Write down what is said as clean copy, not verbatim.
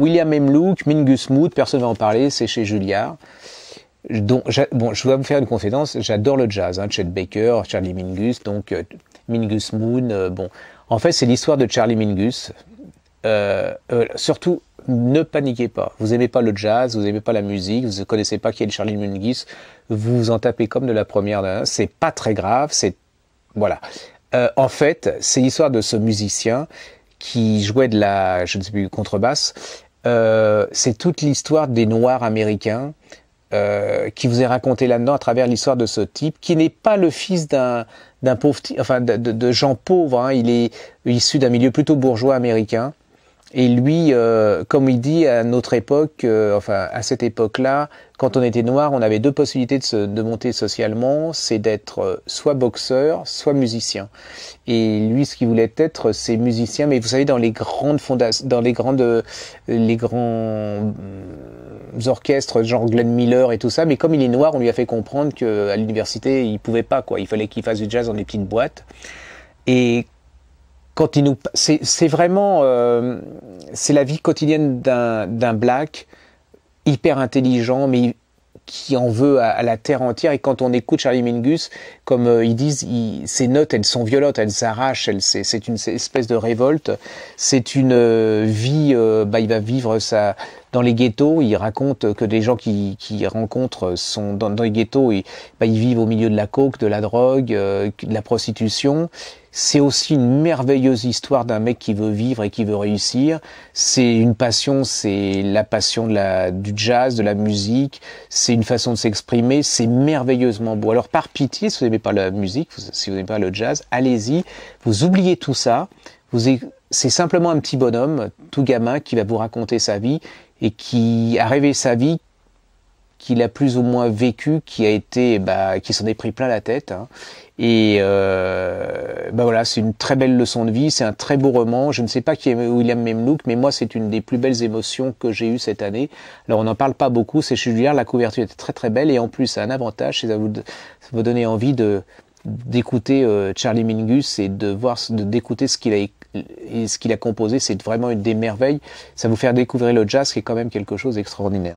William Memlouk, Mingus Mood, personne ne va en parler, c'est chez Juilliard. Donc, bon, je dois vous faire une confidence, j'adore le jazz, hein, Chet Baker, Charlie Mingus, donc Mingus Moon, bon. En fait, c'est l'histoire de Charlie Mingus. Surtout, ne paniquez pas. Vous aimez pas le jazz, vous aimez pas la musique, vous ne connaissez pas qui est Charlie Mingus, vous vous en tapez comme de la première. C'est pas très grave, c'est voilà. En fait, c'est l'histoire de ce musicien qui jouait de la, je ne sais plus, contrebasse. C'est toute l'histoire des Noirs américains qui vous est racontée là-dedans à travers l'histoire de ce type, qui n'est pas le fils d'un pauvre, enfin de gens pauvres. Hein. Il est issu d'un milieu plutôt bourgeois américain. Et lui, comme il dit à notre époque, enfin à cette époque-là, quand on était noir, on avait deux possibilités de monter socialement, c'est d'être soit boxeur, soit musicien. Et lui, ce qu'il voulait être, c'est musicien. Mais vous savez, dans les grandes fondations, dans les grands orchestres, genre Glenn Miller et tout ça. Mais comme il est noir, on lui a fait comprendre qu'à l'université, il pouvait pas, quoi. Il fallait qu'il fasse du jazz dans des petites boîtes. Et quand il nous, c'est vraiment, c'est la vie quotidienne d'un black hyper intelligent, mais qui en veut à la terre entière. Et quand on écoute Charlie Mingus, comme ils disent, ses notes, elles sont violentes, elles s'arrachent, c'est une espèce de révolte. C'est une vie, il va vivre ça dans les ghettos. Il raconte que des gens qui rencontrent sont dans les ghettos, et ils vivent au milieu de la coke, de la drogue, de la prostitution. C'est aussi une merveilleuse histoire d'un mec qui veut vivre et qui veut réussir. C'est une passion, c'est la passion du jazz, de la musique. C'est une façon de s'exprimer. C'est merveilleusement beau. Alors par pitié, si vous n'aimez pas la musique, si vous n'aimez pas le jazz, allez-y. Vous oubliez tout ça. C'est simplement un petit bonhomme, tout gamin, qui va vous raconter sa vie et qui a rêvé sa vie, qu'il a plus ou moins vécu, qui s'en est pris plein la tête. Hein. Et voilà, c'est une très belle leçon de vie, c'est un très beau roman. Je ne sais pas qui est William Memlouk, mais moi c'est une des plus belles émotions que j'ai eues cette année. Alors on n'en parle pas beaucoup, c'est chez Juilliard, la couverture était très très belle, et en plus ça a un avantage, c'est ça vous donner envie d'écouter Charlie Mingus et d'écouter ce qu'il a composé. C'est vraiment une des merveilles. Ça vous fait découvrir le jazz, qui est quand même quelque chose d'extraordinaire.